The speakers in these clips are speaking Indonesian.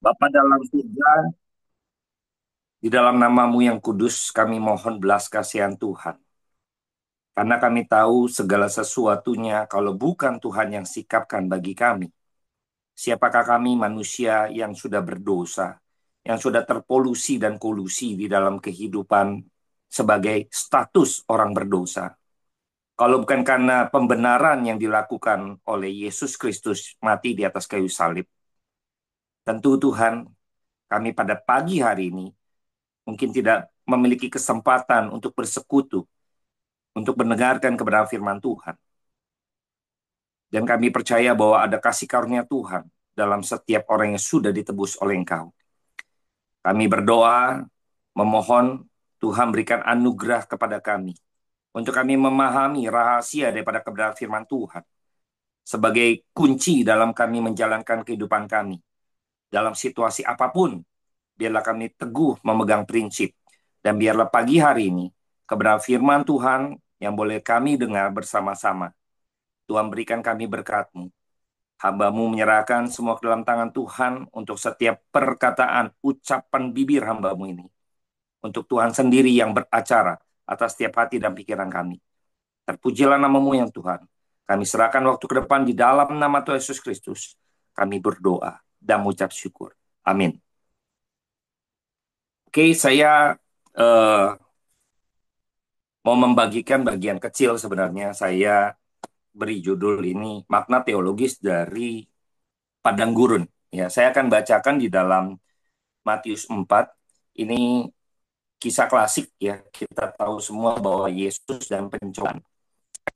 Bapa dalam surga, di dalam namamu yang kudus, kami mohon belas kasihan Tuhan. Karena kami tahu segala sesuatunya kalau bukan Tuhan yang sikapkan bagi kami. Siapakah kami manusia yang sudah berdosa, yang sudah terpolusi dan kolusi di dalam kehidupan sebagai status orang berdosa. Kalau bukan karena pembenaran yang dilakukan oleh Yesus Kristus mati di atas kayu salib. Tentu Tuhan, kami pada pagi hari ini mungkin tidak memiliki kesempatan untuk bersekutu, untuk mendengarkan kebenaran firman Tuhan. Dan kami percaya bahwa ada kasih karunia Tuhan dalam setiap orang yang sudah ditebus oleh Engkau. Kami berdoa, memohon Tuhan berikan anugerah kepada kami, untuk kami memahami rahasia daripada kebenaran firman Tuhan, sebagai kunci dalam kami menjalankan kehidupan kami. Dalam situasi apapun, biarlah kami teguh memegang prinsip. Dan biarlah pagi hari ini, kebenaran firman Tuhan yang boleh kami dengar bersama-sama. Tuhan berikan kami berkat-Mu. Hamba-Mu menyerahkan semua ke dalam tangan Tuhan untuk setiap perkataan, ucapan bibir hamba-Mu ini. Untuk Tuhan sendiri yang beracara atas setiap hati dan pikiran kami. Terpujilah nama-Mu yang Tuhan. Kami serahkan waktu ke depan di dalam nama Tuhan Yesus Kristus. Kami berdoa dan mengucap syukur. Amin. Oke, saya eh, mau membagikan bagian kecil sebenarnya. Saya beri judul ini makna teologis dari padang gurun. Ya, saya akan bacakan di dalam Matius 4. Ini kisah klasik ya. Kita tahu semua bahwa Yesus dan pencobaan.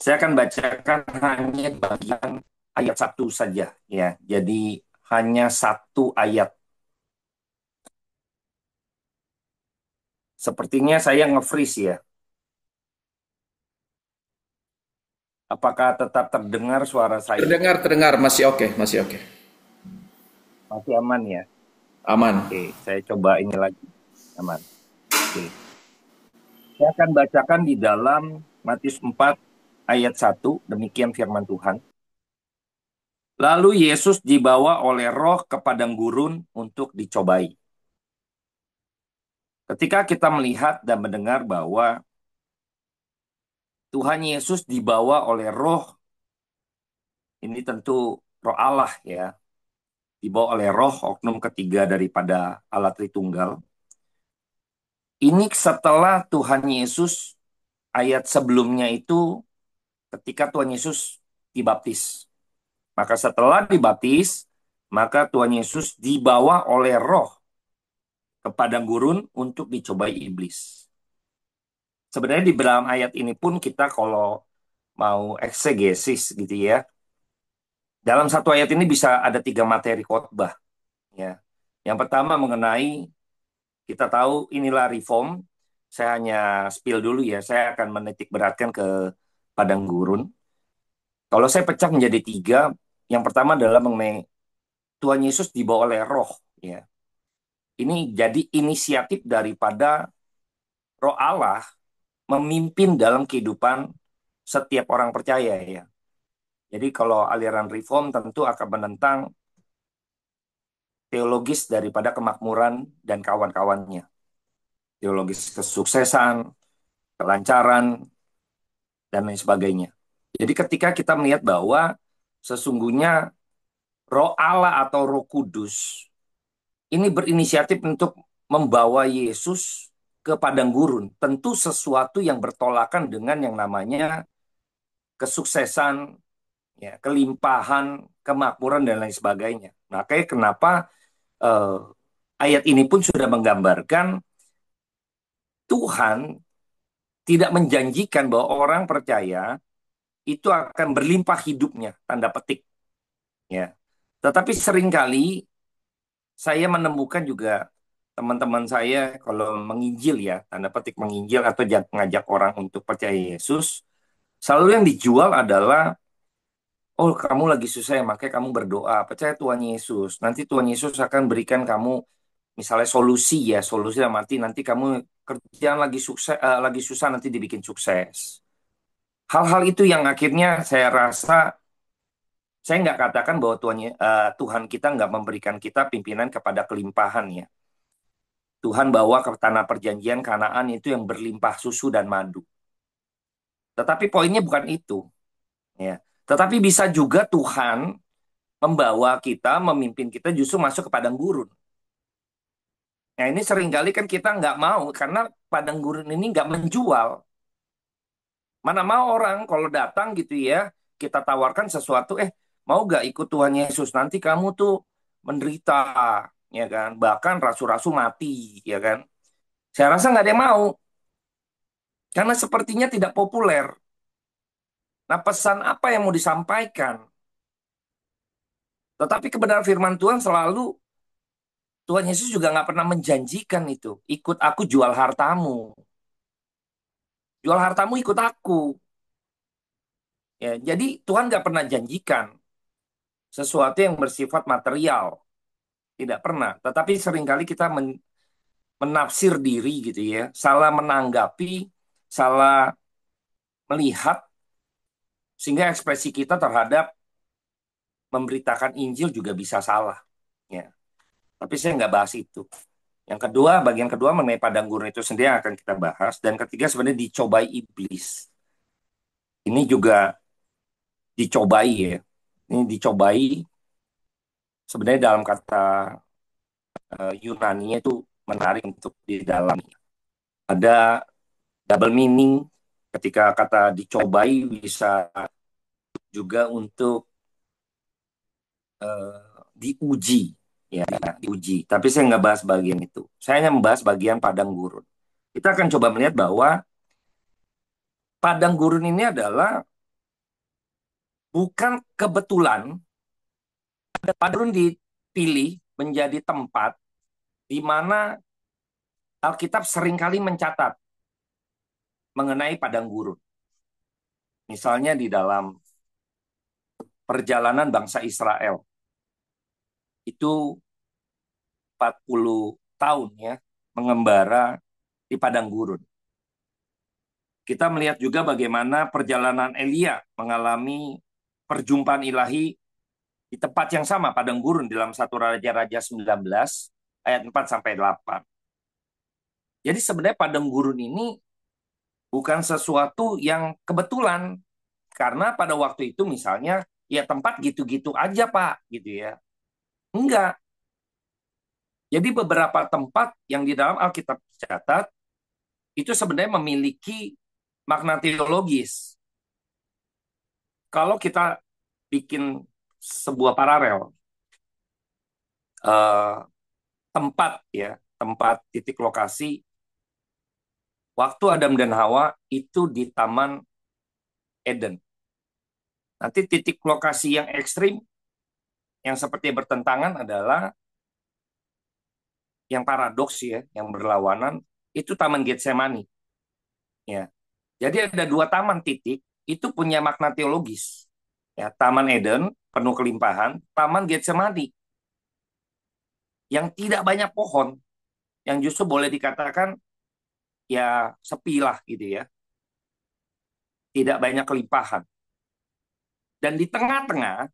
Saya akan bacakan hanya bagian ayat satu saja ya. Jadi hanya satu ayat. Sepertinya saya nge-freeze ya. Apakah tetap terdengar suara saya? Terdengar, terdengar, masih oke, masih oke. Masih aman ya? Aman. Oke, saya coba ini lagi. Aman. Oke. Saya akan bacakan di dalam Matius 4 ayat 1, demikian firman Tuhan. Lalu Yesus dibawa oleh roh ke padang gurun untuk dicobai. Ketika kita melihat dan mendengar bahwa Tuhan Yesus dibawa oleh roh, ini tentu roh Allah ya, dibawa oleh roh oknum ketiga daripada Allah Tritunggal. Ini setelah Tuhan Yesus ayat sebelumnya itu ketika Tuhan Yesus dibaptis. Maka setelah dibaptis, maka Tuhan Yesus dibawa oleh roh ke padang gurun untuk dicobai iblis. Sebenarnya di dalam ayat ini pun kita kalau mau eksegesis gitu ya, dalam satu ayat ini bisa ada tiga materi khotbah. Ya. Yang pertama mengenai, kita tahu inilah reform, saya hanya spill dulu ya, saya akan menitik beratkan ke padang gurun. Kalau saya pecah menjadi tiga, yang pertama adalah mengenai Tuhan Yesus dibawa oleh roh. Ya. Ini jadi inisiatif daripada roh Allah memimpin dalam kehidupan setiap orang percaya ya. Jadi kalau aliran reform tentu akan menentang teologis daripada kemakmuran dan kawan-kawannya. Teologis kesuksesan, kelancaran, dan lain sebagainya. Jadi ketika kita melihat bahwa sesungguhnya roh Allah atau roh kudus ini berinisiatif untuk membawa Yesus ke padang gurun. Tentu sesuatu yang bertolakan dengan yang namanya kesuksesan, ya, kelimpahan, kemakmuran, dan lain sebagainya. Nah, kayak kenapa eh, ayat ini pun sudah menggambarkan Tuhan tidak menjanjikan bahwa orang percaya itu akan berlimpah hidupnya, tanda petik. Ya. Tetapi seringkali saya menemukan juga teman-teman saya kalau menginjil ya, tanda petik menginjil atau mengajak orang untuk percaya Yesus, selalu yang dijual adalah, oh kamu lagi susah ya, makanya kamu berdoa, percaya Tuhan Yesus. Nanti Tuhan Yesus akan berikan kamu misalnya solusi ya, solusi dalam arti nanti kamu kerjaan lagi sukses, lagi susah nanti dibikin sukses. Hal-hal itu yang akhirnya saya rasa Saya nggak katakan bahwa Tuhan kita nggak memberikan kita pimpinan kepada kelimpahan ya. Tuhan bawa ke tanah perjanjian Kanaan itu yang berlimpah susu dan madu. Tetapi poinnya bukan itu, ya. Tetapi bisa juga Tuhan membawa kita, memimpin kita justru masuk ke padang gurun. Nah ini seringkali kan kita nggak mau karena padang gurun ini nggak menjual. Mana mau orang kalau datang gitu ya, kita tawarkan sesuatu, mau gak ikut Tuhan Yesus? Nanti kamu tuh menderita, ya kan? Bahkan rasu-rasu mati, ya kan? Saya rasa nggak ada yang mau, karena sepertinya tidak populer. Nah, pesan apa yang mau disampaikan? Tetapi kebenaran firman Tuhan selalu, Tuhan Yesus juga nggak pernah menjanjikan itu. Ikut aku jual hartamu. Jual hartamu ikut aku. Ya, jadi Tuhan nggak pernah janjikan sesuatu yang bersifat material. Tidak pernah. Tetapi seringkali kita menafsir diri gitu ya. Salah menanggapi, salah melihat, sehingga ekspresi kita terhadap memberitakan Injil juga bisa salah. Ya. Tapi saya nggak bahas itu. Yang kedua, bagian kedua mengenai padang gurun itu sendiri yang akan kita bahas. Dan ketiga sebenarnya dicobai iblis. Ini juga dicobai ya. Ini dicobai sebenarnya dalam kata Yunani itu menarik untuk didalami. Ada double meaning ketika kata dicobai bisa juga untuk diuji, ya diuji. Tapi saya nggak bahas bagian itu. Saya hanya membahas bagian padang gurun. Kita akan coba melihat bahwa padang gurun ini adalah bukan kebetulan padang gurun dipilih menjadi tempat di mana Alkitab seringkali mencatat mengenai padang gurun. Misalnya di dalam perjalanan bangsa Israel itu 40 tahun ya mengembara di padang gurun. Kita melihat juga bagaimana perjalanan Elia mengalami perjumpaan ilahi di tempat yang sama, padang gurun, dalam satu Raja-Raja 19 ayat 4 sampai 8. Jadi sebenarnya padang gurun ini bukan sesuatu yang kebetulan, karena pada waktu itu misalnya ya tempat gitu-gitu aja Pak, gitu ya. Enggak. Jadi beberapa tempat yang di dalam Alkitab dicatat itu sebenarnya memiliki makna teologis. Kalau kita bikin sebuah paralel, eh, tempat ya, tempat titik lokasi waktu Adam dan Hawa itu di Taman Eden. Nanti titik lokasi yang ekstrim yang seperti bertentangan adalah yang paradoks ya, yang berlawanan itu Taman Getsemani. Ya. Jadi ada dua taman titik itu punya makna teologis. Ya, Taman Eden penuh kelimpahan, Taman Getsemani yang tidak banyak pohon, yang justru boleh dikatakan ya sepi lah gitu ya, tidak banyak kelimpahan. Dan di tengah-tengah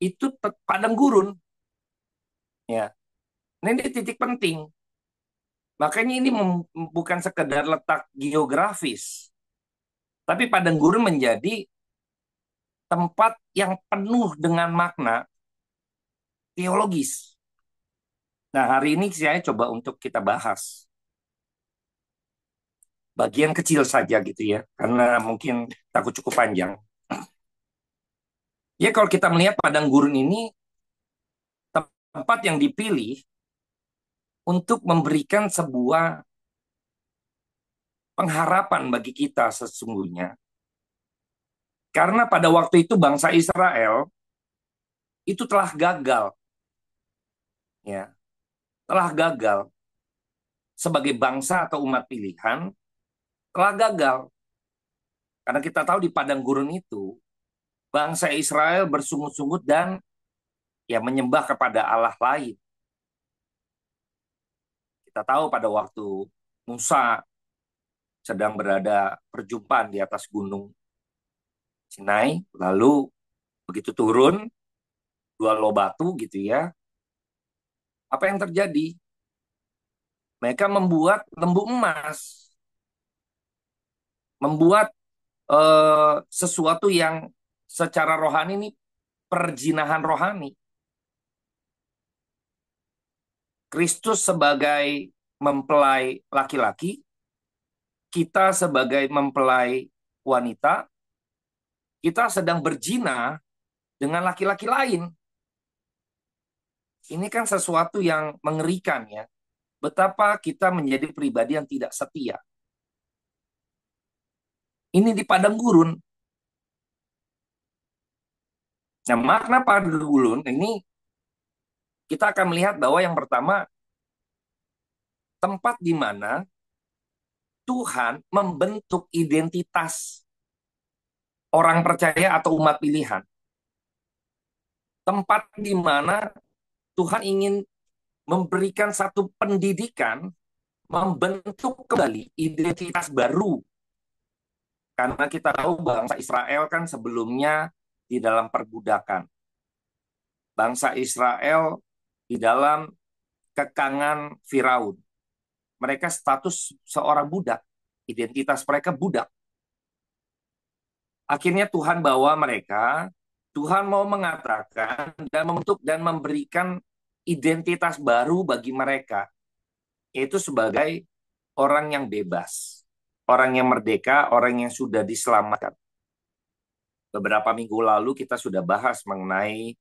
itu padang gurun. Ya, ini titik penting. Makanya ini bukan sekedar letak geografis, tapi padang gurun menjadi tempat yang penuh dengan makna teologis. Nah, hari ini saya coba untuk kita bahas bagian kecil saja gitu ya, karena mungkin takut cukup panjang. Ya, kalau kita melihat padang gurun ini tempat yang dipilih untuk memberikan sebuah pengharapan bagi kita sesungguhnya. Karena pada waktu itu bangsa Israel itu telah gagal, ya, telah gagal sebagai bangsa atau umat pilihan, telah gagal. Karena kita tahu di padang gurun itu bangsa Israel bersungut-sungut dan ya menyembah kepada Allah lain. Kita tahu pada waktu Musa sedang berada perjumpaan di atas gunung Sinai, lalu Begitu turun, dua loh batu gitu ya. Apa yang terjadi? Mereka membuat lembu emas, membuat sesuatu yang secara rohani ini perjinahan rohani. Kristus sebagai mempelai laki-laki, kita sebagai mempelai wanita, kita sedang berzina dengan laki-laki lain. Ini kan sesuatu yang mengerikan ya. Betapa kita menjadi pribadi yang tidak setia. Ini di padang gurun. Nah, makna padang gurun ini kita akan melihat bahwa yang pertama, tempat di mana Tuhan membentuk identitas orang percaya atau umat pilihan. Tempat di mana Tuhan ingin memberikan satu pendidikan, membentuk kembali identitas baru. Karena kita tahu bangsa Israel kan sebelumnya di dalam perbudakan. Bangsa Israel di dalam kekangan Firaun. Mereka status seorang budak. Identitas mereka budak. Akhirnya Tuhan bawa mereka, Tuhan mau mengatakan dan membentuk dan memberikan identitas baru bagi mereka, yaitu sebagai orang yang bebas, orang yang merdeka, orang yang sudah diselamatkan. Beberapa minggu lalu kita sudah bahas mengenai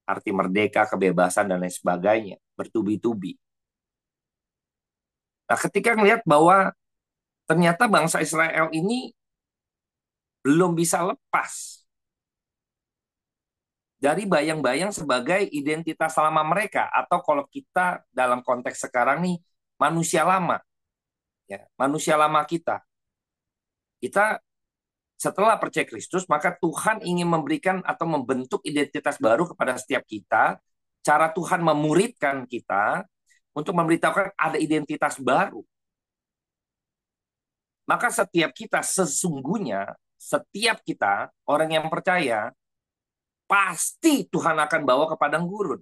arti merdeka, kebebasan, dan lain sebagainya, bertubi-tubi. Nah, ketika melihat bahwa ternyata bangsa Israel ini belum bisa lepas dari bayang-bayang sebagai identitas lama mereka, atau kalau kita dalam konteks sekarang nih, manusia lama, ya, manusia lama kita. Kita setelah percaya Kristus, maka Tuhan ingin memberikan atau membentuk identitas baru kepada setiap kita. Cara Tuhan memuridkan kita untuk memberitahukan ada identitas baru. Maka setiap kita sesungguhnya, setiap kita orang yang percaya, pasti Tuhan akan bawa ke padang gurun.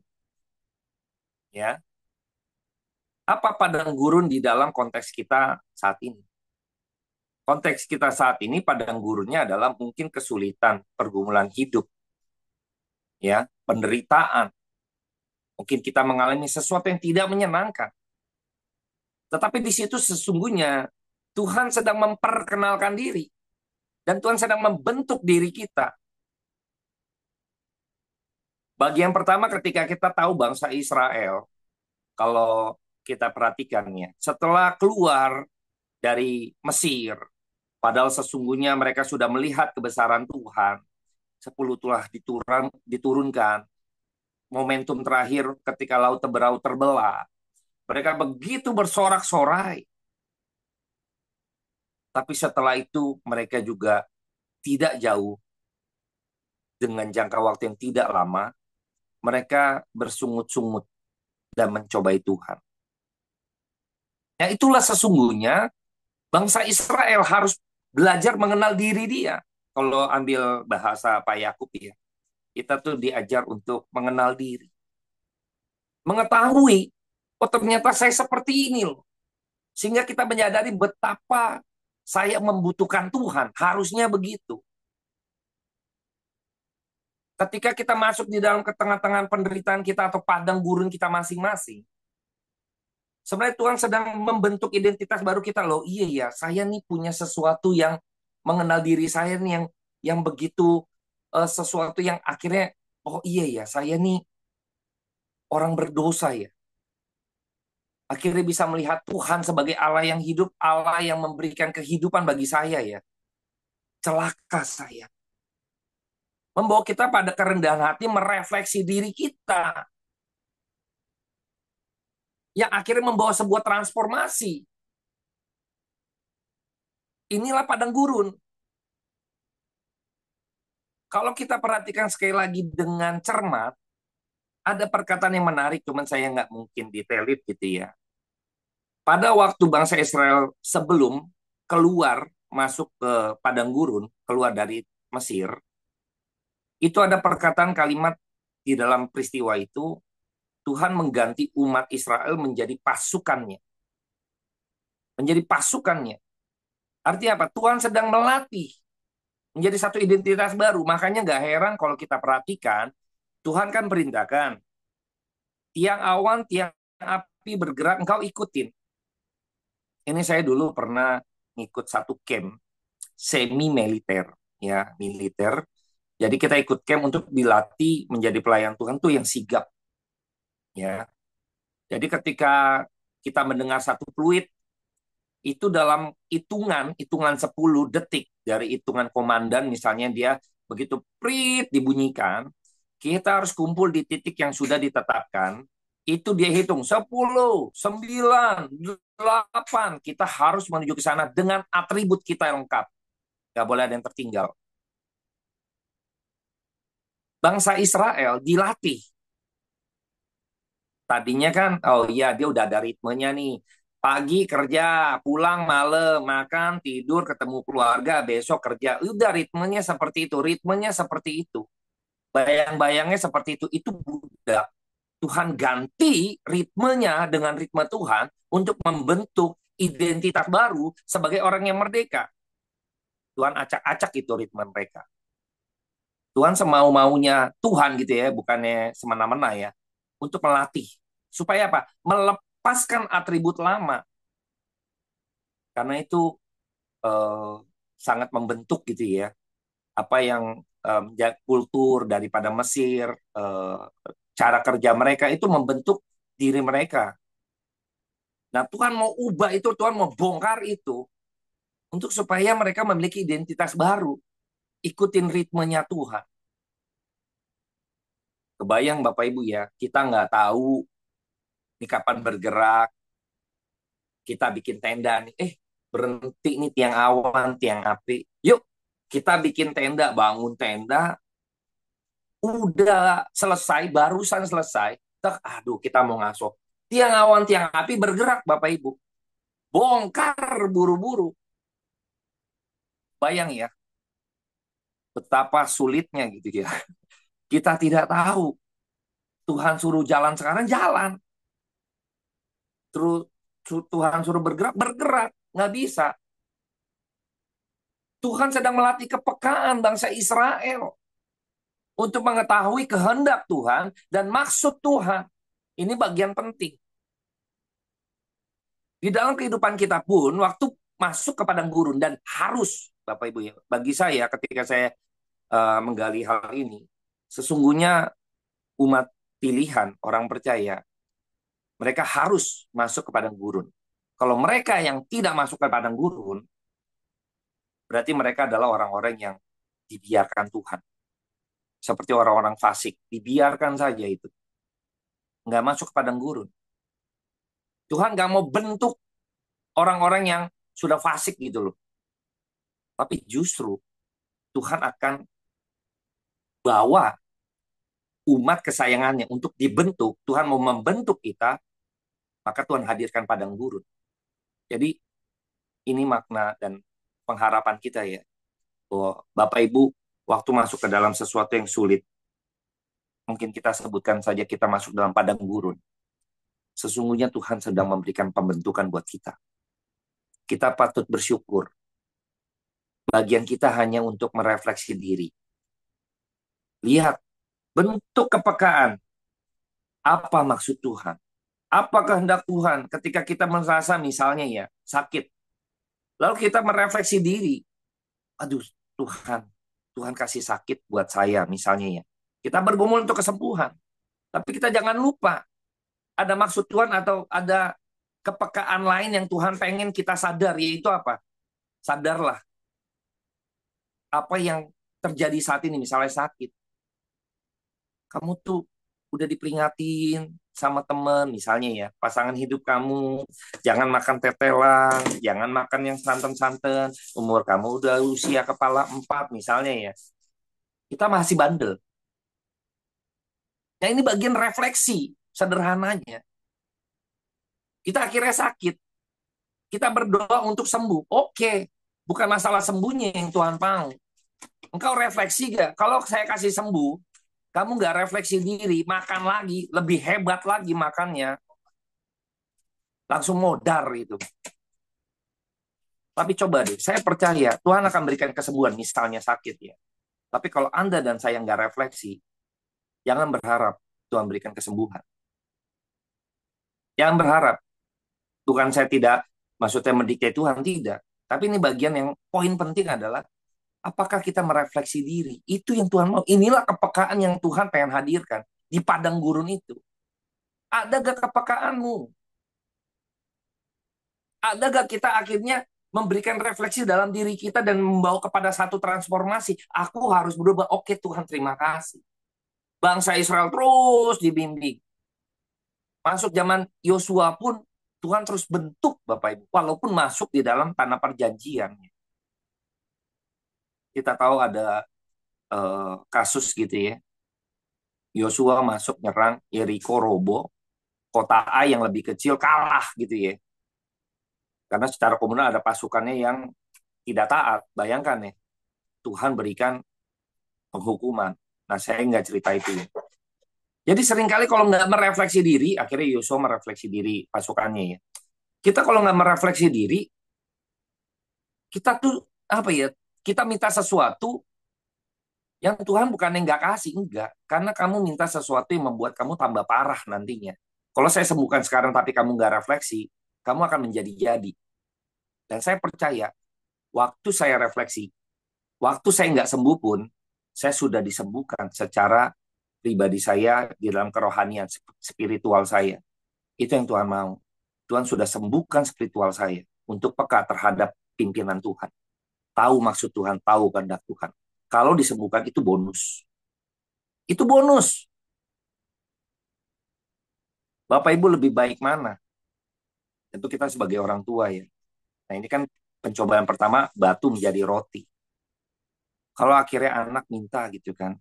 Ya, apa padang gurun di dalam konteks kita saat ini? Konteks kita saat ini padang gurunnya adalah mungkin kesulitan, pergumulan hidup, ya, penderitaan. Mungkin kita mengalami sesuatu yang tidak menyenangkan. Tetapi di situ sesungguhnya Tuhan sedang memperkenalkan diri dan Tuhan sedang membentuk diri kita. Bagian pertama ketika kita tahu bangsa Israel, kalau kita perhatikannya, setelah keluar dari Mesir, padahal sesungguhnya mereka sudah melihat kebesaran Tuhan, 10 telah diturunkan, momentum terakhir ketika laut Teberau terbelah, mereka begitu bersorak-sorai. Tapi setelah itu mereka juga tidak jauh, dengan jangka waktu yang tidak lama, mereka bersungut-sungut dan mencobai Tuhan. Ya, itulah sesungguhnya bangsa Israel harus belajar mengenal diri dia. Kalau ambil bahasa Pak Yakub ya, kita tuh diajar untuk mengenal diri. Mengetahui, oh ternyata saya seperti ini loh. Sehingga kita menyadari betapa saya membutuhkan Tuhan. Harusnya begitu. Ketika kita masuk di dalam ketengah-tengah penderitaan kita atau padang gurun kita masing-masing, sebenarnya Tuhan sedang membentuk identitas baru kita loh. Iya ya, saya nih punya sesuatu yang mengenal diri saya nih yang begitu sesuatu yang akhirnya oh iya ya, saya nih orang berdosa ya. Akhirnya bisa melihat Tuhan sebagai Allah yang hidup, Allah yang memberikan kehidupan bagi saya ya. Celaka saya. Membawa kita pada kerendahan hati merefleksi diri kita. Yang akhirnya membawa sebuah transformasi. Inilah padang gurun. Kalau kita perhatikan sekali lagi dengan cermat, ada perkataan yang menarik, cuman saya nggak mungkin detailit gitu ya. Pada waktu bangsa Israel sebelum keluar, masuk ke padang gurun, keluar dari Mesir, Itu ada perkataan kalimat di dalam peristiwa itu, Tuhan mengganti umat Israel menjadi pasukannya. Menjadi pasukannya. Artinya apa? Tuhan sedang melatih menjadi satu identitas baru. Makanya nggak heran kalau kita perhatikan, Tuhan kan perintahkan, tiang awan, tiang api bergerak, engkau ikutin. Ini saya dulu pernah ngikut satu camp semi militer, ya militer. Jadi kita ikut camp untuk dilatih menjadi pelayan Tuhan tuh yang sigap, ya. Jadi ketika kita mendengar satu fluid, itu dalam hitungan hitungan 10 detik dari hitungan komandan, misalnya dia begitu prit dibunyikan, kita harus kumpul di titik yang sudah ditetapkan. Itu dia hitung 10, 9, 8. Kita harus menuju ke sana dengan atribut kita yang lengkap. Gak boleh ada yang tertinggal. Bangsa Israel dilatih. Tadinya kan, oh iya dia udah ada ritmenya nih. Pagi kerja, pulang malam, makan, tidur, ketemu keluarga, besok kerja. Udah ritmenya seperti itu, ritmenya seperti itu. Bayang-bayangnya seperti itu. Itu budak. Tuhan ganti ritmenya dengan ritme Tuhan untuk membentuk identitas baru sebagai orang yang merdeka. Tuhan acak-acak itu ritme mereka. Tuhan semau-maunya Tuhan gitu ya, bukannya semena-mena ya, untuk melatih. Supaya apa? Melepaskan atribut lama. Karena itu eh, sangat membentuk gitu ya. Apa yang kultur daripada Mesir, cara kerja mereka itu membentuk diri mereka. Nah, Tuhan mau ubah itu, Tuhan mau bongkar itu untuk supaya mereka memiliki identitas baru, ikutin ritmenya Tuhan. Kebayang Bapak Ibu ya, kita nggak tahu ini kapan bergerak, kita bikin tenda nih, berhenti nih tiang awan, tiang api, yuk kita bikin tenda, bangun tenda, udah selesai, barusan selesai, aduh kita mau ngaso, tiang awan, tiang api bergerak Bapak Ibu, bongkar buru-buru, bayang ya, betapa sulitnya gitu ya. Kita tidak tahu. Tuhan suruh jalan sekarang jalan. Terus Tuhan suruh bergerak bergerak. Nggak bisa. Tuhan sedang melatih kepekaan bangsa Israel untuk mengetahui kehendak Tuhan dan maksud Tuhan. Ini bagian penting. Di dalam kehidupan kita pun, waktu masuk ke padang gurun dan harus, Bapak Ibu ya, bagi saya ketika saya menggali hal ini, sesungguhnya umat pilihan, orang percaya, mereka harus masuk ke padang gurun. Kalau mereka yang tidak masuk ke padang gurun, berarti mereka adalah orang-orang yang dibiarkan Tuhan. Seperti orang-orang fasik, dibiarkan saja itu. Nggak masuk ke padang gurun. Tuhan nggak mau bentuk orang-orang yang sudah fasik gitu loh. Tapi justru Tuhan akan bawa umat kesayangannya untuk dibentuk. Tuhan mau membentuk kita, maka Tuhan hadirkan padang gurun. Jadi ini makna dan pengharapan kita ya. Bahwa Bapak Ibu, waktu masuk ke dalam sesuatu yang sulit, mungkin kita sebutkan saja kita masuk dalam padang gurun. Sesungguhnya Tuhan sedang memberikan pembentukan buat kita. Kita patut bersyukur. Bagian kita hanya untuk merefleksi diri. Lihat, bentuk kepekaan. Apa maksud Tuhan? Apa kehendak Tuhan ketika kita merasa misalnya ya, sakit. Lalu kita merefleksi diri. Aduh, Tuhan. Tuhan kasih sakit buat saya misalnya ya. Kita bergumul untuk kesembuhan. Tapi kita jangan lupa. Ada maksud Tuhan atau ada kepekaan lain yang Tuhan pengen kita sadar, yaitu apa? Sadarlah apa yang terjadi saat ini, misalnya sakit. Kamu tuh udah diperingatin sama temen, misalnya ya, pasangan hidup kamu, jangan makan tetelan, jangan makan yang santan-santan, umur kamu udah usia kepala 4, misalnya ya. Kita masih bandel. Nah ini bagian refleksi, sederhananya. Kita akhirnya sakit. Kita berdoa untuk sembuh. Oke, bukan masalah sembuhnya yang Tuhan mau. Engkau refleksi gak? Kalau saya kasih sembuh, kamu nggak refleksi diri, makan lagi, lebih hebat lagi makannya, langsung modar itu. Tapi coba deh, saya percaya Tuhan akan berikan kesembuhan, misalnya sakit ya. Tapi kalau Anda dan saya nggak refleksi, jangan berharap Tuhan berikan kesembuhan. Jangan berharap. Bukan saya tidak, maksudnya mendikte Tuhan, tidak. Tapi ini bagian yang poin penting adalah, apakah kita merefleksi diri? Itu yang Tuhan mau. Inilah kepekaan yang Tuhan pengen hadirkan di padang gurun itu. Ada gak kepekaanmu? Ada gak kita akhirnya memberikan refleksi dalam diri kita dan membawa kepada satu transformasi? Aku harus berubah. Oke Tuhan, terima kasih. Bangsa Israel terus dibimbing. Masuk zaman Yosua pun Tuhan terus bentuk Bapak Ibu. Walaupun masuk di dalam tanah perjanjian. Kita tahu ada kasus gitu ya. Yosua masuk nyerang Yeriko roboh. Kota A yang lebih kecil kalah gitu ya. Karena secara komunal ada pasukannya yang tidak taat. Bayangkan ya. Tuhan berikan penghukuman. Nah, saya nggak cerita itu ya. Jadi seringkali kalau nggak merefleksi diri, akhirnya Yosua merefleksi diri pasukannya ya. Kita kalau nggak merefleksi diri, kita tuh apa ya? Kita minta sesuatu yang Tuhan bukan yang nggak kasih, enggak. Karena kamu minta sesuatu yang membuat kamu tambah parah nantinya. Kalau saya sembuhkan sekarang tapi kamu nggak refleksi, kamu akan menjadi-jadi. Dan saya percaya, waktu saya refleksi, waktu saya nggak sembuh pun, saya sudah disembuhkan secara pribadi saya di dalam kerohanian spiritual saya. Itu yang Tuhan mau. Tuhan sudah sembuhkan spiritual saya untuk peka terhadap pimpinan Tuhan. Tahu maksud Tuhan, tahu kehendak Tuhan. Kalau disembuhkan itu bonus. Itu bonus. Bapak Ibu lebih baik mana? Tentu kita sebagai orang tua ya. Nah ini kan pencobaan pertama, batu menjadi roti. Kalau akhirnya anak minta gitu kan,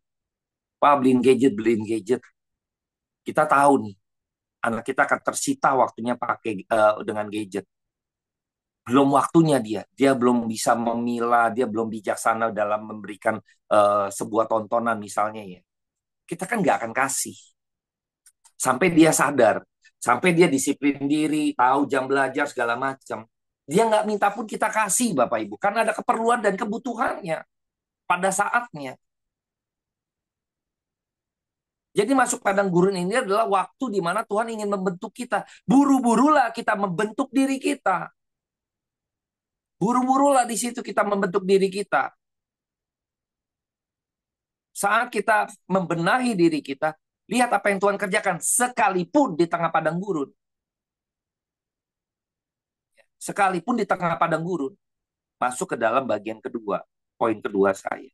Pak beliin gadget. Kita tahu nih, anak kita akan tersita waktunya pakai dengan gadget. Belum waktunya dia belum bisa memilah, dia belum bijaksana dalam memberikan sebuah tontonan misalnya ya. Kita kan nggak akan kasih sampai dia sadar, sampai dia disiplin diri, tahu jam belajar segala macam. Dia nggak minta pun kita kasih Bapak Ibu, karena ada keperluan dan kebutuhannya pada saatnya. Jadi masuk padang gurun ini adalah waktu di mana Tuhan ingin membentuk kita. Buru-burulah kita membentuk diri kita. Buru-burulah di situ kita membentuk diri kita. Saat kita membenahi diri kita, lihat apa yang Tuhan kerjakan sekalipun di tengah padang gurun. Sekalipun di tengah padang gurun. Masuk ke dalam bagian kedua. Poin kedua saya.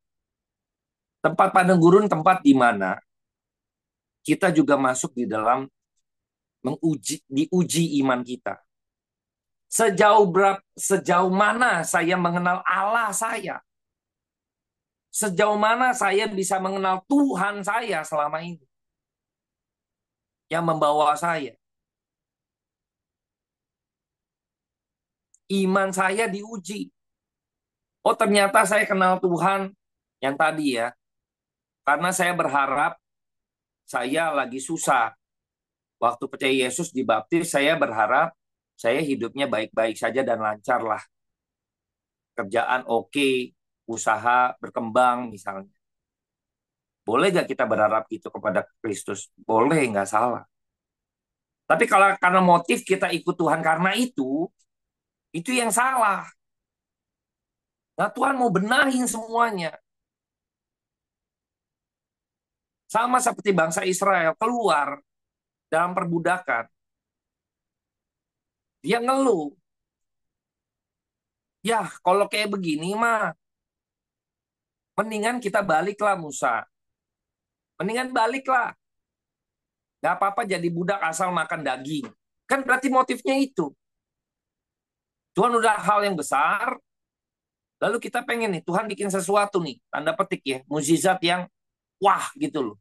Tempat padang gurun tempat di mana kita juga masuk di dalam diuji iman kita. Sejauh mana saya mengenal Allah saya? Sejauh mana saya bisa mengenal Tuhan saya selama ini yang membawa saya? Iman saya diuji. Oh, ternyata saya kenal Tuhan yang tadi ya. Karena saya berharap saya lagi susah. Waktu percaya Yesus dibaptis, saya berharap saya hidupnya baik-baik saja dan lancar lah. Kerjaan oke, usaha berkembang misalnya. Boleh gak kita berharap itu kepada Kristus? Boleh, nggak salah. Tapi kalau karena motif kita ikut Tuhan karena itu yang salah. Nah Tuhan mau benahin semuanya. Sama seperti bangsa Israel keluar dalam perbudakan. Dia ngeluh. Ya kalau kayak begini mah, mendingan kita baliklah Musa. Mendingan baliklah. Gak apa-apa jadi budak asal makan daging. Kan berarti motifnya itu. Tuhan udah hal yang besar, lalu kita pengen nih, Tuhan bikin sesuatu nih, tanda petik ya, mukjizat yang wah gitu loh.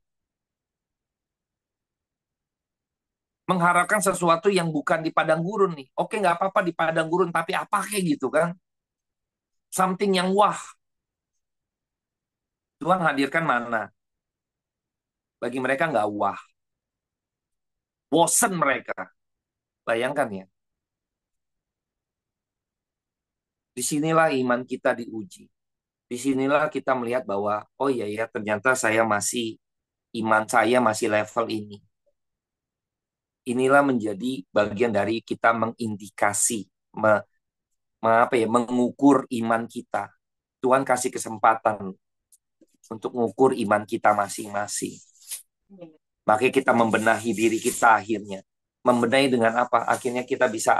Mengharapkan sesuatu yang bukan di padang gurun nih. Oke, nggak apa-apa di padang gurun, tapi apa kayak gitu kan? Something yang wah. Tuhan hadirkan mana. Bagi mereka nggak wah. Bosen mereka. Bayangkan ya. Disinilah iman kita diuji. Disinilah kita melihat bahwa, oh iya ya, ternyata iman saya masih level ini. Inilah menjadi bagian dari kita mengindikasi, mengukur iman kita. Tuhan kasih kesempatan untuk mengukur iman kita masing-masing. Makanya kita membenahi diri kita akhirnya. Membenahi dengan apa? Akhirnya kita bisa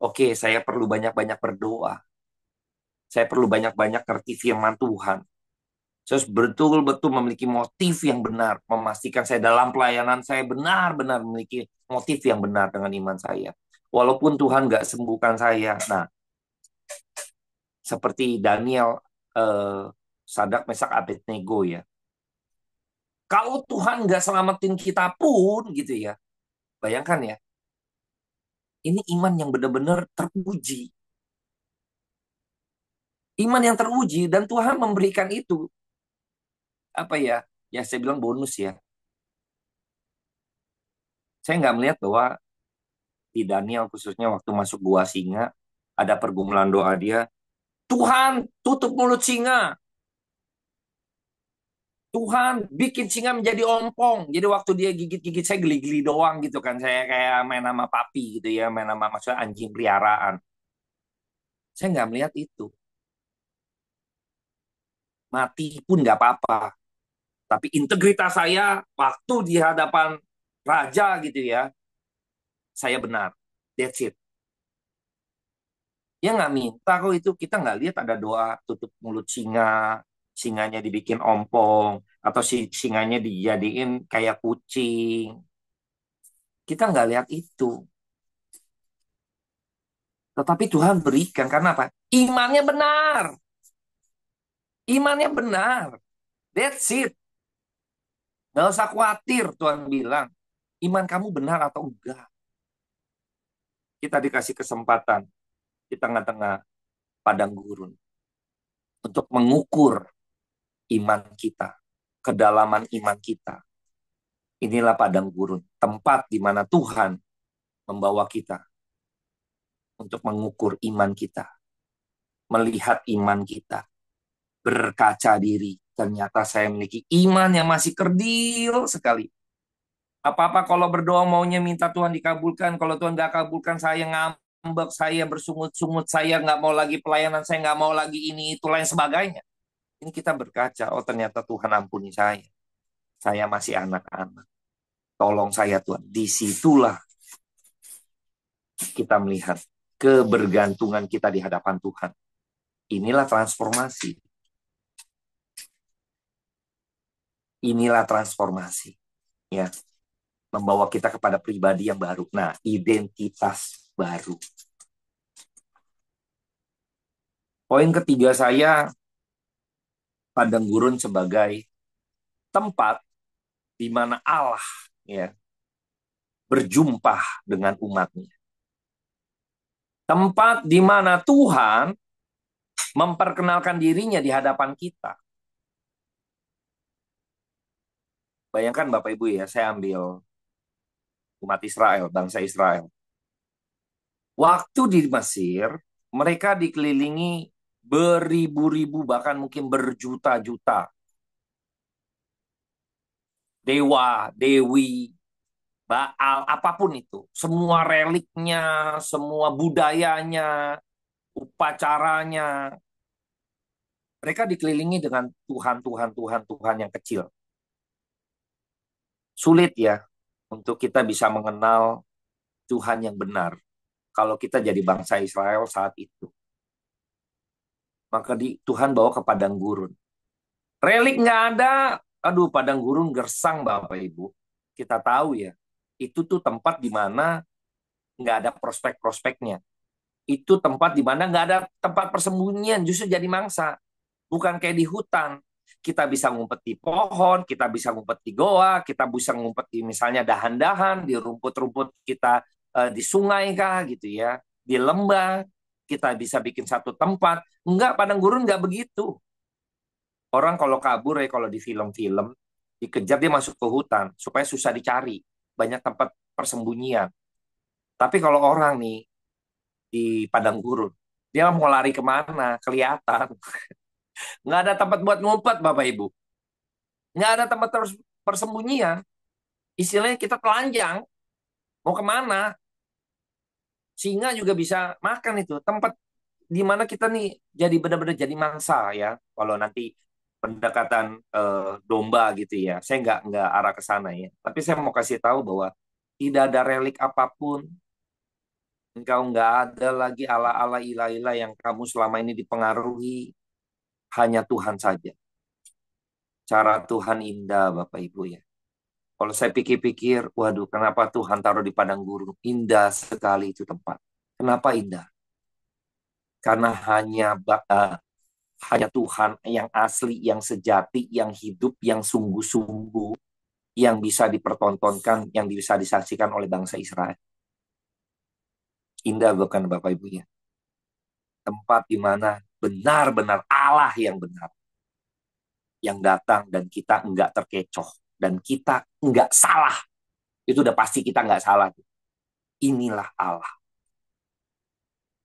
oke, saya perlu banyak-banyak berdoa. Saya perlu banyak-banyak ngerti firman Tuhan. Saya betul-betul memiliki motif yang benar. Memastikan saya dalam pelayanan saya benar-benar memiliki motif yang benar dengan iman saya. Walaupun Tuhan nggak sembuhkan saya. Nah, seperti Daniel, Sadak, Mesak, Abednego ya. Kalau Tuhan nggak selamatin kita pun gitu ya. Bayangkan ya, ini iman yang benar-benar teruji. Iman yang teruji dan Tuhan memberikan itu. Apa ya? Ya saya bilang bonus ya. Saya nggak melihat bahwa di Daniel khususnya waktu masuk gua singa, ada pergumulan doa dia, Tuhan tutup mulut singa. Tuhan bikin singa menjadi ompong. Jadi waktu dia gigit-gigit saya geli-geli doang gitu kan. Saya kayak main sama papi gitu ya. Main sama maksudnya anjing peliharaan. Saya nggak melihat itu. Mati pun nggak apa-apa. Tapi integritas saya waktu di hadapan raja gitu ya. Saya benar. That's it. Ya nggak minta kok itu. Kita nggak lihat ada doa tutup mulut singa. Singanya dibikin ompong. Atau singanya dijadiin kayak kucing. Kita nggak lihat itu. Tetapi Tuhan berikan. Karena apa? Imannya benar. Imannya benar. That's it. Nggak usah khawatir, Tuhan bilang. Iman kamu benar atau enggak. Kita dikasih kesempatan di tengah-tengah padang gurun untuk mengukur iman kita, kedalaman iman kita. Inilah padang gurun, tempat di mana Tuhan membawa kita untuk mengukur iman kita, melihat iman kita, berkaca diri. Ternyata saya memiliki iman yang masih kerdil sekali. Apa-apa kalau berdoa maunya minta Tuhan dikabulkan. Kalau Tuhan nggak kabulkan, saya ngambek, saya bersungut-sungut, saya nggak mau lagi pelayanan, saya nggak mau lagi ini, itu, lain sebagainya. Ini kita berkaca, oh ternyata Tuhan ampuni saya. Saya masih anak-anak. Tolong saya Tuhan. Disitulah kita melihat kebergantungan kita di hadapan Tuhan. Inilah transformasi. Inilah transformasi. Ya, membawa kita kepada pribadi yang baru. Nah, identitas baru. Poin ketiga saya, padang gurun sebagai tempat di mana Allah ya berjumpa dengan umatnya. Tempat di mana Tuhan memperkenalkan dirinya di hadapan kita. Bayangkan Bapak Ibu ya, saya ambil umat Israel, bangsa Israel. Waktu di Mesir, mereka dikelilingi beribu-ribu, bahkan mungkin berjuta-juta dewa, dewi, Baal, apapun itu. Semua reliknya, semua budayanya, upacaranya. Mereka dikelilingi dengan Tuhan, Tuhan, Tuhan, Tuhan yang kecil. Sulit ya untuk kita bisa mengenal Tuhan yang benar kalau kita jadi bangsa Israel saat itu. Maka Tuhan bawa ke padang gurun. Relik nggak ada. Aduh, padang gurun gersang Bapak Ibu. Kita tahu ya, itu tuh tempat di mana nggak ada prospek-prospeknya. Itu tempat di mana nggak ada tempat persembunyian, justru jadi mangsa. Bukan kayak di hutan. Kita bisa ngumpet di pohon, kita bisa ngumpet di goa, kita bisa ngumpet di misalnya dahan-dahan, di rumput-rumput kita, di sungai kah gitu ya, di lembah, kita bisa bikin satu tempat. Enggak, padang gurun enggak begitu. Orang kalau kabur ya, kalau di film-film, dikejar dia masuk ke hutan supaya susah dicari. Banyak tempat persembunyian. Tapi kalau orang nih di padang gurun, dia mau lari kemana? Kelihatan. Nggak ada tempat buat ngumpet, Bapak Ibu. Nggak ada tempat terus persembunyian. Istilahnya kita telanjang. Mau kemana? Singa juga bisa makan itu. Tempat di mana kita nih jadi benar-benar jadi mangsa ya. Kalau nanti pendekatan domba gitu ya. Saya nggak arah ke sana ya. Tapi saya mau kasih tahu bahwa tidak ada relik apapun. Engkau nggak ada lagi ala-ala ilah-ilah yang kamu selama ini dipengaruhi. Hanya Tuhan saja. Cara Tuhan indah, Bapak Ibu ya. Kalau saya pikir-pikir, waduh, kenapa Tuhan taruh di padang gurun? Indah sekali itu tempat. Kenapa indah? Karena hanya Tuhan yang asli, yang sejati, yang hidup, yang sungguh-sungguh, yang bisa dipertontonkan, yang bisa disaksikan oleh bangsa Israel. Indah bukan Bapak Ibu ya? Tempat di mana benar-benar Allah yang benar, yang datang dan kita enggak terkecoh, dan kita enggak salah. Itu udah pasti kita enggak salah. Inilah Allah.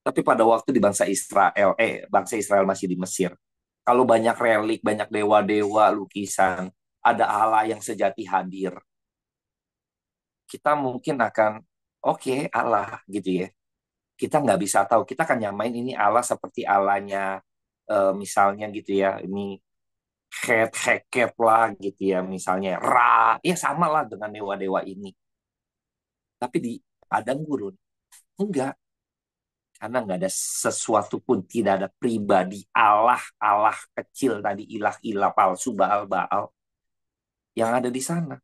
Tapi pada waktu di bangsa Israel masih di Mesir, kalau banyak relik, banyak dewa-dewa, lukisan, ada Allah yang sejati hadir, kita mungkin akan, oke, Allah gitu ya. Kita nggak bisa tahu, kita akan nyamain ini Allah seperti Allahnya, misalnya gitu ya, ini Heket lah gitu ya, misalnya Ra, ya sama lah dengan dewa-dewa ini. Tapi di padang gurun, enggak. Karena nggak ada sesuatu pun, tidak ada pribadi Allah, Allah kecil tadi, ilah-ilah palsu, Baal-Baal yang ada di sana.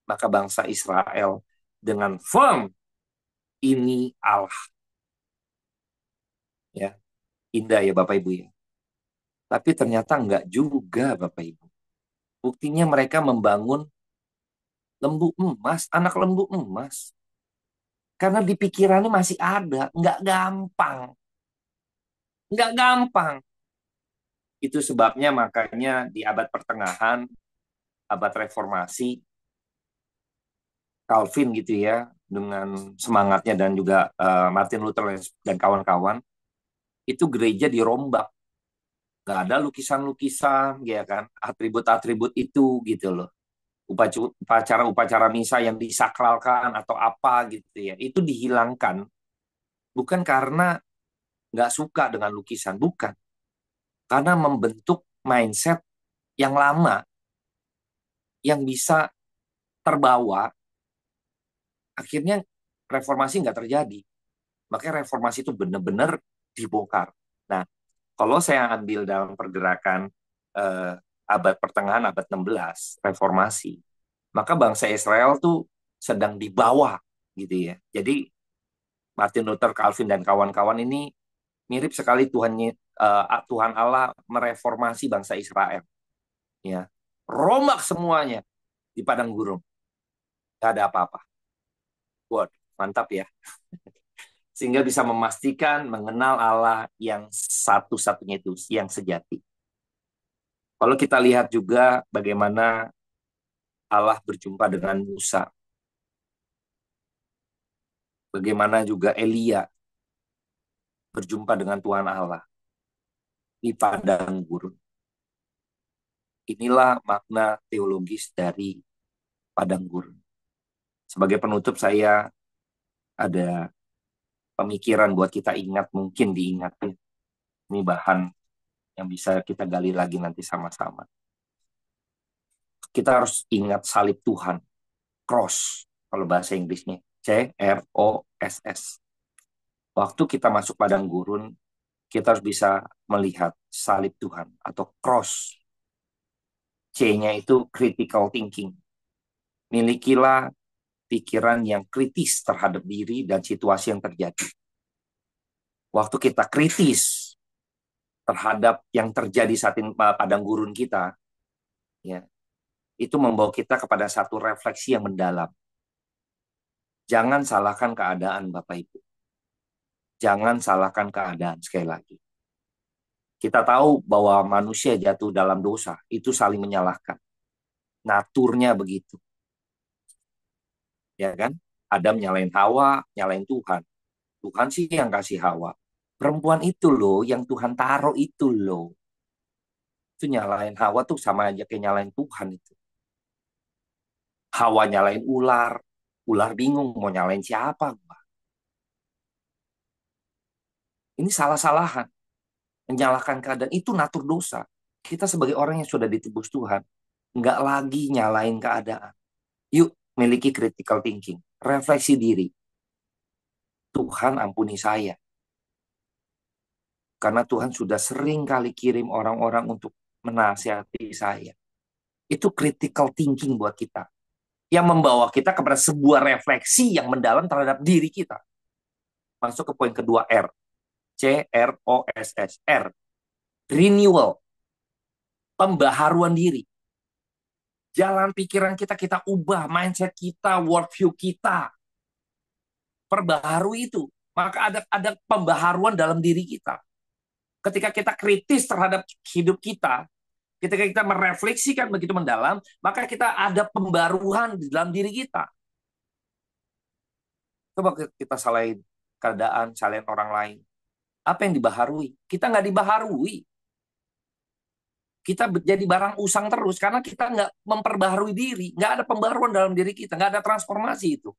Maka bangsa Israel dengan firm, ini Allah. Ya, indah ya Bapak Ibu ya. Tapi ternyata nggak juga Bapak Ibu. Buktinya mereka membangun lembu emas, anak lembu emas. Karena di pikirannya masih ada, nggak gampang. Nggak gampang. Itu sebabnya makanya di abad pertengahan, abad reformasi, Calvin gitu ya, dengan semangatnya dan juga Martin Luther dan kawan-kawan, itu gereja dirombak. Nggak ada lukisan-lukisan, ya kan, atribut-atribut itu gitu loh. Upacara-upacara misa yang disakralkan atau apa gitu ya, itu dihilangkan. Bukan karena nggak suka dengan lukisan, bukan. Karena membentuk mindset yang lama, yang bisa terbawa, akhirnya reformasi nggak terjadi. Makanya reformasi itu benar-benar dibongkar. Nah, kalau saya ambil dalam pergerakan eh, abad pertengahan, abad 16, reformasi, maka bangsa Israel tuh sedang dibawa gitu ya. Jadi Martin Luther, Calvin dan kawan-kawan ini mirip sekali Tuhan Allah mereformasi bangsa Israel. Ya, rombak semuanya di padang gurun, gak ada apa-apa. Wah, mantap ya. Sehingga bisa memastikan mengenal Allah yang satu-satunya itu, yang sejati. Kalau kita lihat juga bagaimana Allah berjumpa dengan Musa, bagaimana juga Elia berjumpa dengan Tuhan Allah di padang gurun. Inilah makna teologis dari padang gurun. Sebagai penutup, saya ada pemikiran buat kita ingat, mungkin diingatkan. Ini bahan yang bisa kita gali lagi nanti sama-sama. Kita harus ingat salib Tuhan, cross, kalau bahasa Inggrisnya, CROSS. Waktu kita masuk padang gurun, kita harus bisa melihat salib Tuhan atau cross. C-nya itu critical thinking. Milikilah pikiran yang kritis terhadap diri dan situasi yang terjadi. Waktu kita kritis terhadap yang terjadi saat ini padang gurun kita, ya, itu membawa kita kepada satu refleksi yang mendalam. Jangan salahkan keadaan, Bapak Ibu. Jangan salahkan keadaan, sekali lagi. Kita tahu bahwa manusia jatuh dalam dosa, itu saling menyalahkan. Naturnya begitu, ya kan? Adam nyalain Hawa, nyalain Tuhan. Tuhan sih yang kasih Hawa. Perempuan itu loh, yang Tuhan taruh itu loh. Itu nyalain Hawa tuh sama aja kayak nyalain Tuhan itu. Hawa nyalain ular, ular bingung mau nyalain siapa. Ini salah-salahan, menyalahkan keadaan itu natur dosa. Kita sebagai orang yang sudah ditebus Tuhan, nggak lagi nyalain keadaan. Yuk, miliki critical thinking, refleksi diri. Tuhan ampuni saya, karena Tuhan sudah sering kali kirim orang-orang untuk menasihati saya. Itu critical thinking buat kita, yang membawa kita kepada sebuah refleksi yang mendalam terhadap diri kita. Masuk ke poin kedua, R. CROSS. R. Renewal. Pembaharuan diri. Jalan pikiran kita, kita ubah. Mindset kita, worldview kita. Perbaharui itu. Maka ada pembaharuan dalam diri kita. Ketika kita kritis terhadap hidup kita, ketika kita merefleksikan begitu mendalam, maka kita ada pembaruan di dalam diri kita. Coba kita salahin keadaan, salahin orang lain. Apa yang dibaharui? Kita nggak dibaharui. Kita jadi barang usang terus karena kita nggak memperbaharui diri. Nggak ada pembaruan dalam diri kita. Nggak ada transformasi itu.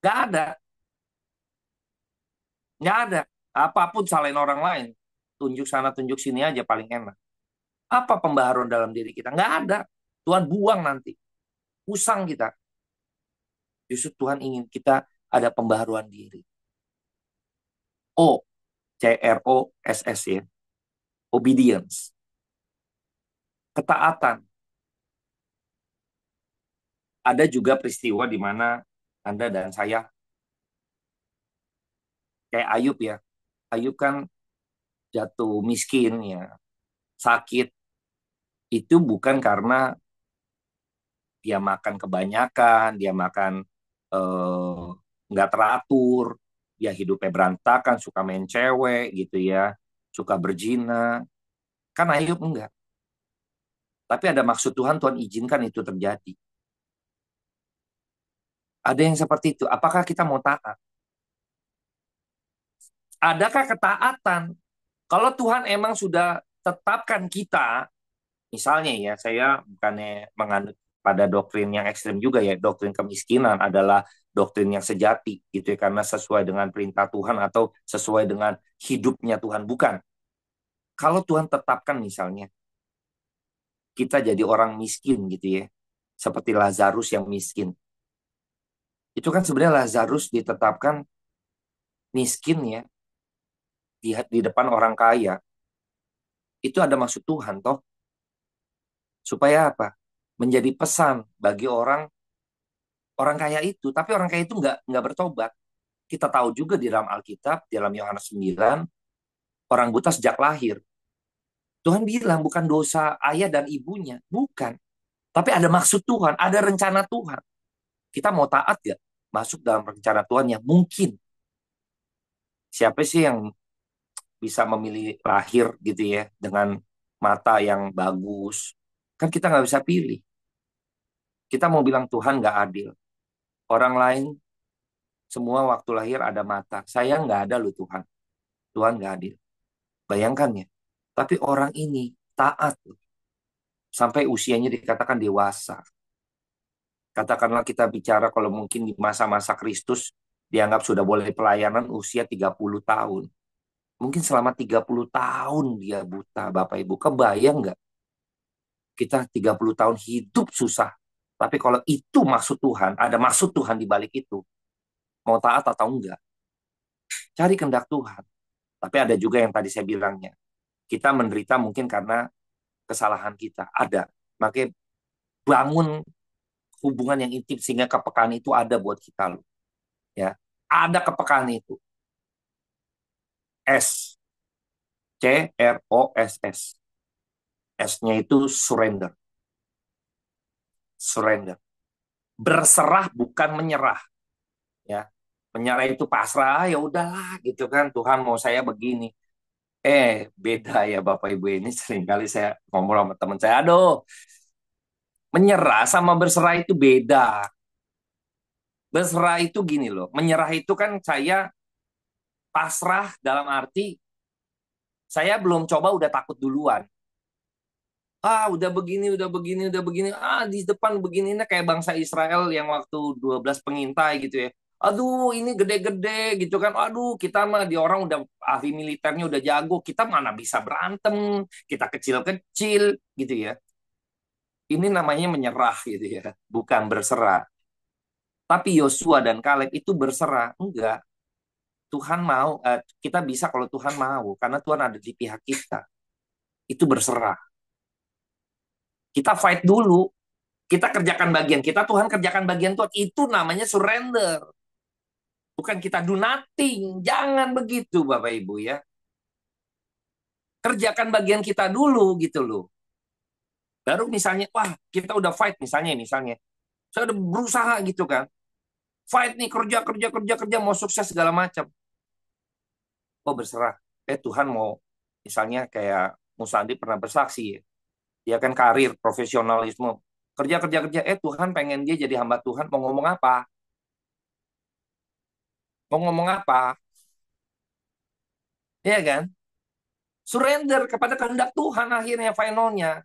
Nggak ada. Nggak ada. Apapun salahin orang lain. Tunjuk sana, tunjuk sini aja paling enak. Apa pembaharuan dalam diri kita? Nggak ada. Tuhan buang nanti. Usang kita. Justru Tuhan ingin kita ada pembaharuan diri. O, CROSS ya. Obedience. Ketaatan. Ada juga peristiwa di mana Anda dan saya kayak Ayub ya. Ayub kan jatuh miskin ya, sakit. Itu bukan karena dia makan kebanyakan, dia makan eh, nggak teratur, dia hidupnya berantakan, suka main cewek gitu ya, suka berzina. Kan Ayub enggak. Tapi ada maksud Tuhan, Tuhan izinkan itu terjadi. Ada yang seperti itu. Apakah kita mau taat? Adakah ketaatan? Kalau Tuhan emang sudah tetapkan kita, misalnya ya, saya bukannya menganut pada doktrin yang ekstrem juga ya, doktrin kemiskinan adalah doktrin yang sejati gitu ya, karena sesuai dengan perintah Tuhan atau sesuai dengan hidupnya Tuhan, bukan. Kalau Tuhan tetapkan misalnya kita jadi orang miskin gitu ya, seperti Lazarus yang miskin. Itu kan sebenarnya Lazarus ditetapkan miskin ya di depan orang kaya. Itu ada maksud Tuhan toh, supaya apa? Menjadi pesan bagi orang orang kaya itu, tapi orang kaya itu nggak bertobat. Kita tahu juga di dalam Alkitab, di dalam Yohanes 9, orang buta sejak lahir. Tuhan bilang bukan dosa ayah dan ibunya, bukan. Tapi ada maksud Tuhan, ada rencana Tuhan. Kita mau taat gak? Masuk dalam rencana Tuhan yang mungkin. Siapa sih yang bisa memilih lahir gitu ya, dengan mata yang bagus? Kan kita nggak bisa pilih. Kita mau bilang Tuhan nggak adil. Orang lain semua waktu lahir ada mata. Saya nggak ada loh Tuhan. Tuhan nggak adil. Bayangkan ya. Tapi orang ini taat loh. Sampai usianya dikatakan dewasa. Katakanlah kita bicara kalau mungkin di masa-masa Kristus dianggap sudah boleh pelayanan usia 30 tahun. Mungkin selama 30 tahun dia buta, Bapak Ibu. Kebayang nggak? Kita 30 tahun hidup susah. Tapi kalau itu maksud Tuhan, ada maksud Tuhan di balik itu. Mau taat atau enggak? Cari kehendak Tuhan. Tapi ada juga yang tadi saya bilangnya. Kita menderita mungkin karena kesalahan kita. Ada. Makanya bangun hubungan yang intim sehingga kepekaan itu ada buat kita loh. Ya. Ada kepekaan itu. S. CROSS. S-nya itu surrender. Surrender. Berserah bukan menyerah. Ya. Menyerah itu pasrah, ya udahlah gitu kan. Tuhan mau saya begini. Beda ya Bapak Ibu ini sering kali saya ngomong sama teman saya, aduh, menyerah sama berserah itu beda. Berserah itu gini loh, menyerah itu kan saya pasrah dalam arti saya belum coba udah takut duluan. Udah begini, udah begini, udah begini. Di depan begini, kayak bangsa Israel yang waktu 12 pengintai gitu ya. Aduh, ini gede-gede gitu kan. Aduh, kita mah di orang udah ahli militernya udah jago. Kita mana bisa berantem. Kita kecil-kecil gitu ya. Ini namanya menyerah gitu ya. Bukan berserah. Tapi Yosua dan Kaleb itu berserah. Enggak. Tuhan mau. Kita bisa kalau Tuhan mau. Karena Tuhan ada di pihak kita. Itu berserah. Kita fight dulu. Kita kerjakan bagian kita, Tuhan kerjakan bagian Tuhan. Itu namanya surrender. Bukan kita do nothing. Jangan begitu Bapak Ibu ya. Kerjakan bagian kita dulu gitu loh. Baru misalnya, wah kita udah fight misalnya. Saya udah berusaha gitu kan. Fight nih, kerja, kerja, kerja, kerja, mau sukses segala macam. Oh berserah. Tuhan mau, misalnya kayak Musandi pernah bersaksi ya. Dia kan karir, profesionalisme. Kerja, kerja, kerja. Tuhan pengen dia jadi hamba Tuhan. Mau ngomong apa? Mau ngomong apa? Iya kan? Surrender kepada kehendak Tuhan akhirnya finalnya.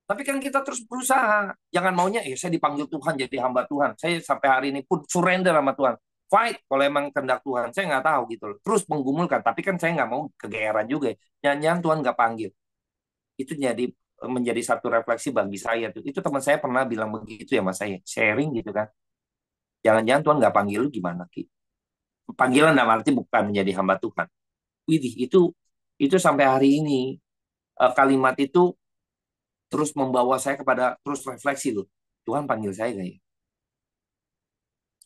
Tapi kan kita terus berusaha. Jangan maunya, saya dipanggil Tuhan jadi hamba Tuhan. Saya sampai hari ini pun surrender sama Tuhan. Fight kalau emang kehendak Tuhan. Saya nggak tahu gitu loh. Terus menggumulkan. Tapi kan saya nggak mau kegeeran juga. Jangan-jangan Tuhan nggak panggil. Itu menjadi satu refleksi bagi saya tuh. Itu teman saya pernah bilang begitu ya mas saya. Sharing gitu kan. Jangan-jangan Tuhan nggak panggil lu gimana Ki? Panggilan dalam arti bukan menjadi hamba Tuhan. Widih, itu sampai hari ini kalimat itu terus membawa saya kepada terus refleksi loh. Tuhan panggil saya gak ya?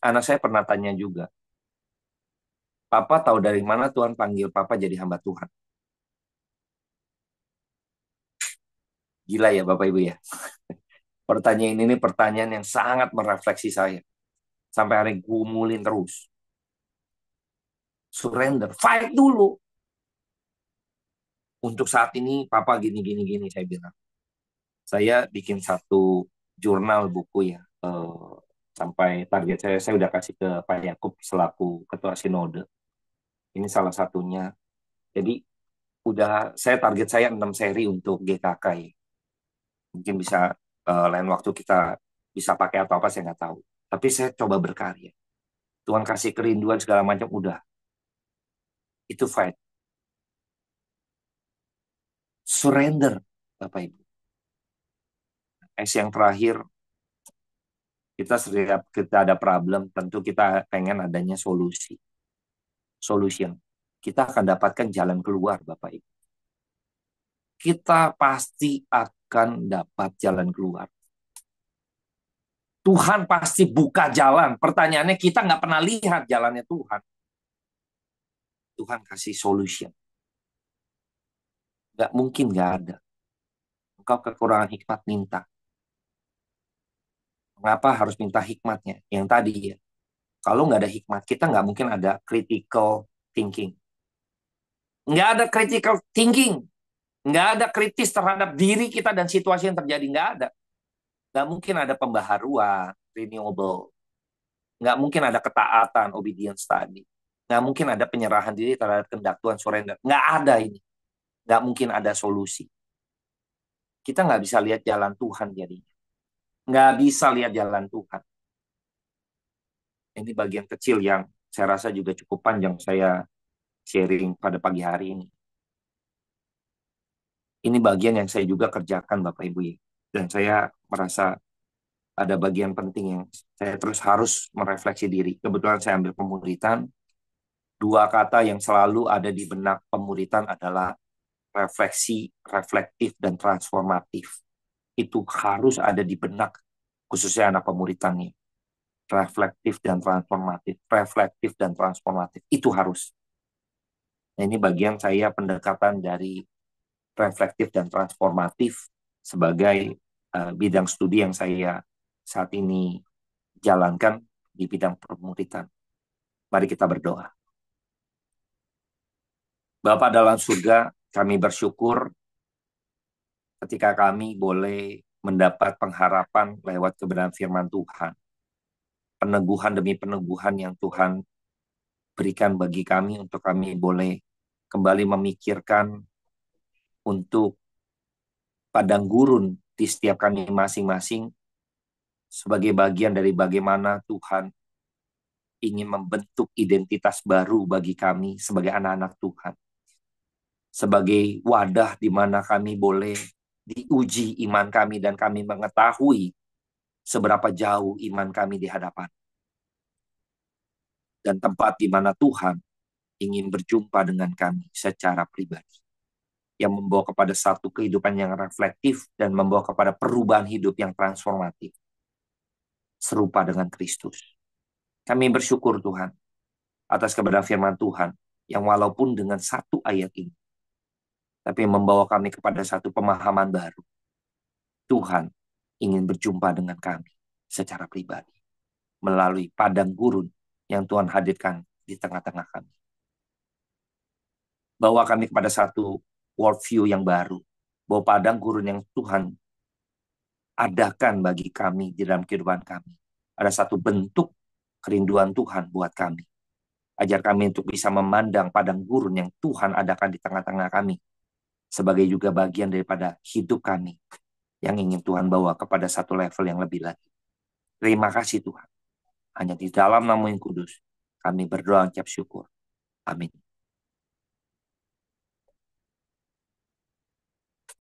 Anak saya pernah tanya juga, Papa tahu dari mana Tuhan panggil Papa jadi hamba Tuhan? Gila ya Bapak Ibu ya. Pertanyaan ini pertanyaan yang sangat merefleksi saya. Sampai hari gumulin terus. Surrender, fight dulu. Untuk saat ini Papa gini gini gini saya bilang. Saya bikin satu jurnal buku ya. Sampai target saya udah kasih ke Pak Yakub selaku ketua sinode. Ini salah satunya. Jadi saya target saya 6 seri untuk GKK ya. Mungkin bisa lain waktu kita bisa pakai atau apa saya nggak tahu. Tapi saya coba berkarya. Tuhan kasih kerinduan segala macam udah. Itu fight. Surrender Bapak Ibu. Yang terakhir setiap kita ada problem tentu kita pengen adanya solution. Kita akan dapatkan jalan keluar Bapak Ibu. Kita pasti akan dapat jalan keluar. Tuhan pasti buka jalan. Pertanyaannya kita nggak pernah lihat jalannya Tuhan. Tuhan kasih solution. Nggak mungkin nggak ada. Engkau kekurangan hikmat minta. Mengapa harus minta hikmatnya? Yang tadi ya. Kalau nggak ada hikmat, kita nggak mungkin ada critical thinking. Nggak ada critical thinking. Nggak ada kritis terhadap diri kita dan situasi yang terjadi. Nggak ada. Nggak mungkin ada pembaharuan, renewable. Nggak mungkin ada ketaatan, obedience tadi. Nggak mungkin ada penyerahan diri terhadap kehendak Tuhan, surrender. Nggak ada ini. Nggak mungkin ada solusi. Kita nggak bisa lihat jalan Tuhan jadinya. Nggak bisa lihat jalan Tuhan. Ini bagian kecil yang saya rasa juga cukup panjang saya sharing pada pagi hari ini. Ini bagian yang saya juga kerjakan Bapak Ibu ya. Dan saya merasa ada bagian penting yang saya terus harus merefleksi diri. Kebetulan saya ambil pemuritan. Dua kata yang selalu ada di benak pemuritan adalah refleksi, reflektif, dan transformatif. Itu harus ada di benak, khususnya anak pemuritannya. Reflektif dan transformatif. Reflektif dan transformatif. Itu harus. Nah, ini bagian saya pendekatan dari reflektif dan transformatif sebagai bidang studi yang saya saat ini jalankan di bidang pemuritan. Mari kita berdoa. Bapa dalam surga, kami bersyukur ketika kami boleh mendapat pengharapan lewat kebenaran firman Tuhan. Peneguhan demi peneguhan yang Tuhan berikan bagi kami untuk kami boleh kembali memikirkan untuk padang gurun di setiap kami masing-masing sebagai bagian dari bagaimana Tuhan ingin membentuk identitas baru bagi kami sebagai anak-anak Tuhan. Sebagai wadah di mana kami boleh diuji iman kami dan kami mengetahui seberapa jauh iman kami di hadapan. Dan tempat di mana Tuhan ingin berjumpa dengan kami secara pribadi. Yang membawa kepada satu kehidupan yang reflektif dan membawa kepada perubahan hidup yang transformatif. Serupa dengan Kristus. Kami bersyukur Tuhan atas kebenaran firman Tuhan yang walaupun dengan satu ayat ini, tapi membawa kami kepada satu pemahaman baru. Tuhan ingin berjumpa dengan kami secara pribadi melalui padang gurun yang Tuhan hadirkan di tengah-tengah kami. Bawa kami kepada satu worldview yang baru, bahwa padang gurun yang Tuhan adakan bagi kami di dalam kehidupan kami. Ada satu bentuk kerinduan Tuhan buat kami. Ajar kami untuk bisa memandang padang gurun yang Tuhan adakan di tengah-tengah kami sebagai juga bagian daripada hidup kami yang ingin Tuhan bawa kepada satu level yang lebih lagi. Terima kasih Tuhan. Hanya di dalam nama yang kudus kami berdoa ucap syukur. Amin.